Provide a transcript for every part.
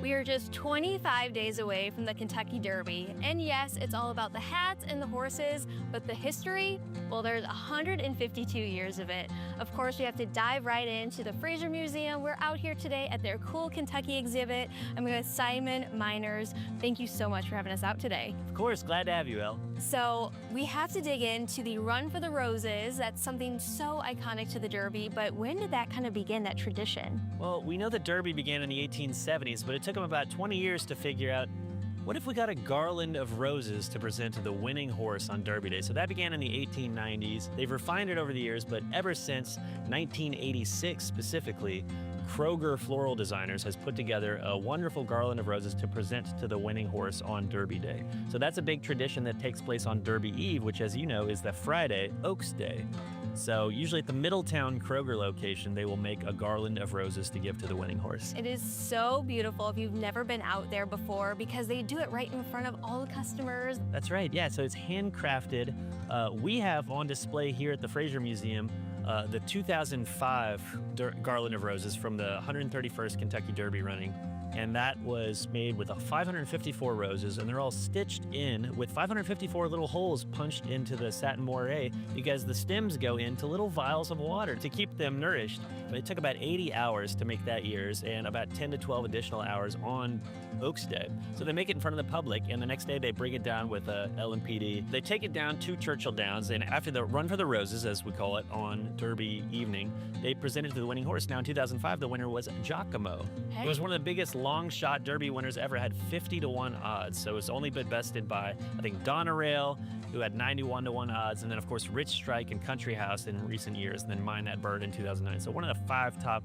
We are just 25 days away from the Kentucky Derby. And yes, it's all about the hats and the horses, but the history, well, there's 152 years of it. Of course, we have to dive right into the Frazier Museum. We're out here today at their Cool Kentucky exhibit. I'm with Simon Miners. Thank you so much for having us out today. Of course, glad to have you, Elle. So we have to dig into the Run for the Roses. That's something so iconic to the Derby, but when did that kind of begin, that tradition? Well, we know the Derby began in the 1870s, but it took them about 20 years to figure out, what if we got a garland of roses to present to the winning horse on Derby Day? So that began in the 1890s. They've refined it over the years, but ever since 1986 specifically, Kroger Floral Designers has put together a wonderful garland of roses to present to the winning horse on Derby Day. So that's a big tradition that takes place on Derby Eve, which, as you know, is the Friday, Oaks Day. So usually at the Middletown Kroger location, they will make a garland of roses to give to the winning horse. It is so beautiful if you've never been out there before, because they do it right in front of all the customers. That's right, yeah, so it's handcrafted. We have on display here at the Frazier Museum the 2005 garland of roses from the 131st Kentucky Derby running. And that was made with 554 roses, and they're all stitched in with 554 little holes punched into the satin moire because the stems go into little vials of water to keep them nourished. But it took about 80 hours to make that year's and about 10 to 12 additional hours on Oaks Day. So they make it in front of the public, and the next day they bring it down with LMPD. They take it down to Churchill Downs, and after the Run for the Roses, as we call it, on Derby evening, they present it to the winning horse. Now in 2005, the winner was Giacomo. Hey. It was one of the biggest long shot Derby winners ever, had 50-1 odds. So it's only been bested by, I think, Donna Rail, who had 91-1 odds, and then of course Rich Strike and Country House in recent years, and then Mine That Bird in 2009. So one of the 5 top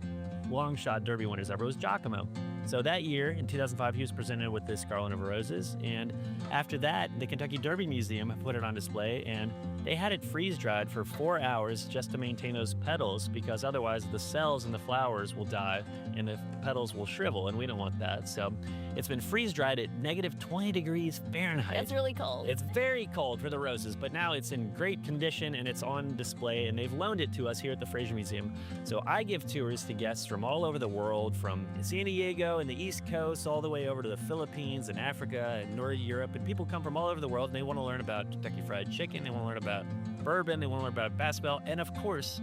long shot Derby winners ever was Giacomo. So that year, in 2005, he was presented with this garland of roses, and after that, the Kentucky Derby Museum put it on display, and they had it freeze-dried for 4 hours just to maintain those petals, because otherwise the cells in the flowers will die and the petals will shrivel, and we don't want that. So it's been freeze-dried at negative 20 degrees Fahrenheit. That's really cold. It's very cold for the roses, but now it's in great condition and it's on display, and they've loaned it to us here at the Frazier Museum. So I give tours to guests from all over the world, from San Diego and the East Coast all the way over to the Philippines and Africa and Northern Europe, and people come from all over the world, and they want to learn about Kentucky Fried Chicken, they want to learn about bourbon, they want to learn about basketball, and of course,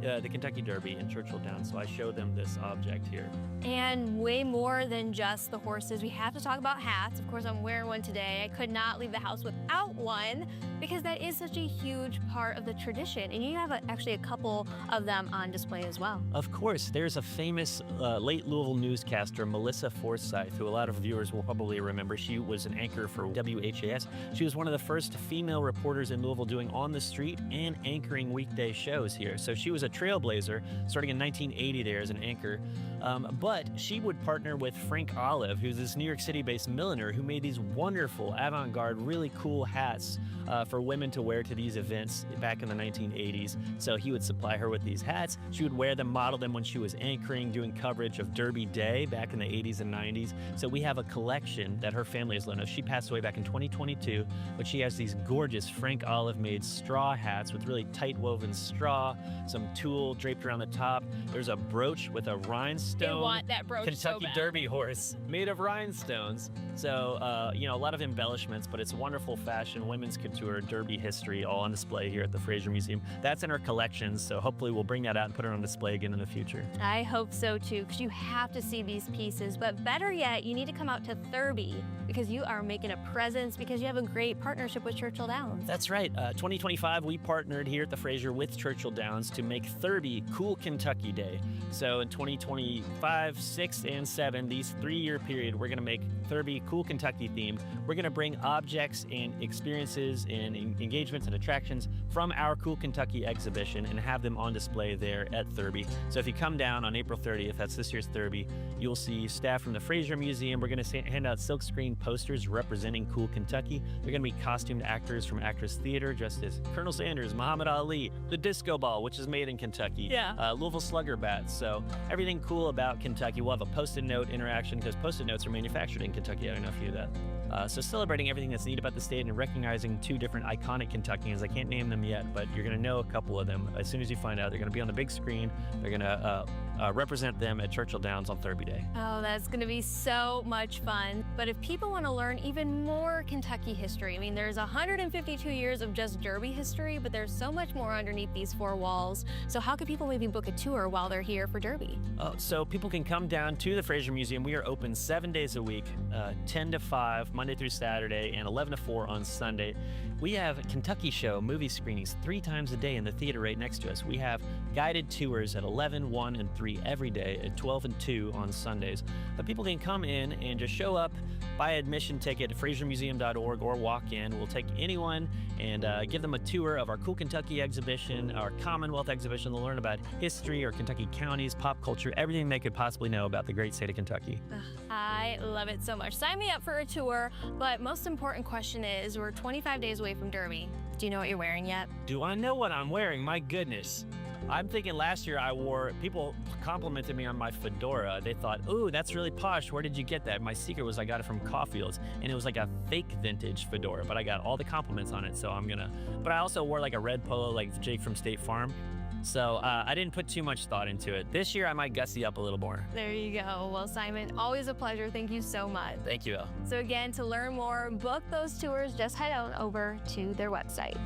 the Kentucky Derby in Churchill Downs. So I show them this object here. And way more than just the horses. We have to talk about hats. Of course, I'm wearing one today. I could not leave the house without one, because that is such a huge part of the tradition. And you have actually a couple of them on display as well. Of course, there's a famous late Louisville newscaster, Melissa Forsythe, who a lot of viewers will probably remember. She was an anchor for WHAS. She was one of the first female reporters in Louisville doing on the street and anchoring weekday shows here. So she was a trailblazer starting in 1980 there as an anchor. But she would partner with Frank Olive, who's this New York City-based milliner who made these wonderful avant-garde, really cool hats for women to wear to these events back in the 1980s. So he would supply her with these hats. She would wear them, model them when she was anchoring, doing coverage of Derby Day back in the 80s and 90s. So we have a collection that her family has loaned us. She passed away back in 2022, but she has these gorgeous Frank Olive made straw hats with really tight woven straw, some tulle draped around the top. There's a brooch with a rhinestone. They want that brooch Kentucky so bad. Derby horse made of rhinestones. So, you know, a lot of embellishments, but it's wonderful fashion, women's couture, Derby history, all on display here at the Frazier Museum. That's in our collections, so hopefully we'll bring that out and put it on display again in the future. I hope so too, because you have to see these pieces. But better yet, you need to come out to Derby, because you are making a presence, because you have a great partnership with Churchill Downs. That's right. 2025, we partnered here at the Frazier with Churchill Downs to make Derby Cool Kentucky Day. So in 2025, 6, and 7, these 3-year period, we're going to make Derby Cool Kentucky themed. We're going to bring objects and experiences and engagements and attractions from our Cool Kentucky exhibition and have them on display there at Derby. So if you come down on April 30th, that's this year's Derby, you'll see staff from the Frazier Museum. We're going to hand out silkscreen posters representing Cool Kentucky. They're going to be costumed actors from Actors Theater, dressed as Colonel Sanders, Muhammad Ali, the disco ball, which is made in Kentucky, Louisville Slugger bats. So everything cool about Kentucky. We'll have a Post-it note interaction, because Post-it notes are manufactured in Kentucky. I don't know if you knew that. So celebrating everything that's neat about the state and recognizing 2 different iconic Kentuckians. I can't name them yet, but you're going to know a couple of them as soon as you find out. They're going to be on the big screen. They're going to represent them at Churchill Downs on Derby Day. Oh, that's going to be so much fun. But if people want to learn even more Kentucky history, I mean, there's 152 years of just Derby history, but there's so much more underneath these four walls. So how could people maybe book a tour while they're here for Derby? So people can come down to the Frazier Museum. We are open 7 days a week, 10 to 5, Monday through Saturday, and 11 to 4 on Sunday. We have a Kentucky show movie screenings 3 times a day in the theater right next to us. We have guided tours at 11, 1, and 3 every day, at 12 and 2 on Sundays. But people can come in and just show up, buy an admission ticket at fraziermuseum.org or walk in. We'll take anyone and give them a tour of our Cool Kentucky exhibition, our Commonwealth exhibition. They'll learn about history or Kentucky counties, pop culture, everything they could possibly know about the great state of Kentucky. I love it so much. Sign me up for a tour, but most important question is, we're 25 days away from Derby. Do you know what you're wearing yet? Do I know what I'm wearing? My goodness. I'm thinking last year people complimented me on my fedora. They thought, ooh, that's really posh. Where did you get that? My secret was I got it from Caulfield's, and it was like a fake vintage fedora, but I got all the compliments on it, so but I also wore like a red polo like Jake from State Farm. So I didn't put too much thought into it. This year I might gussy up a little more. There you go. Well, Simon, always a pleasure. Thank you so much. Thank you, Elle. So again, to learn more, book those tours, just head on over to their website.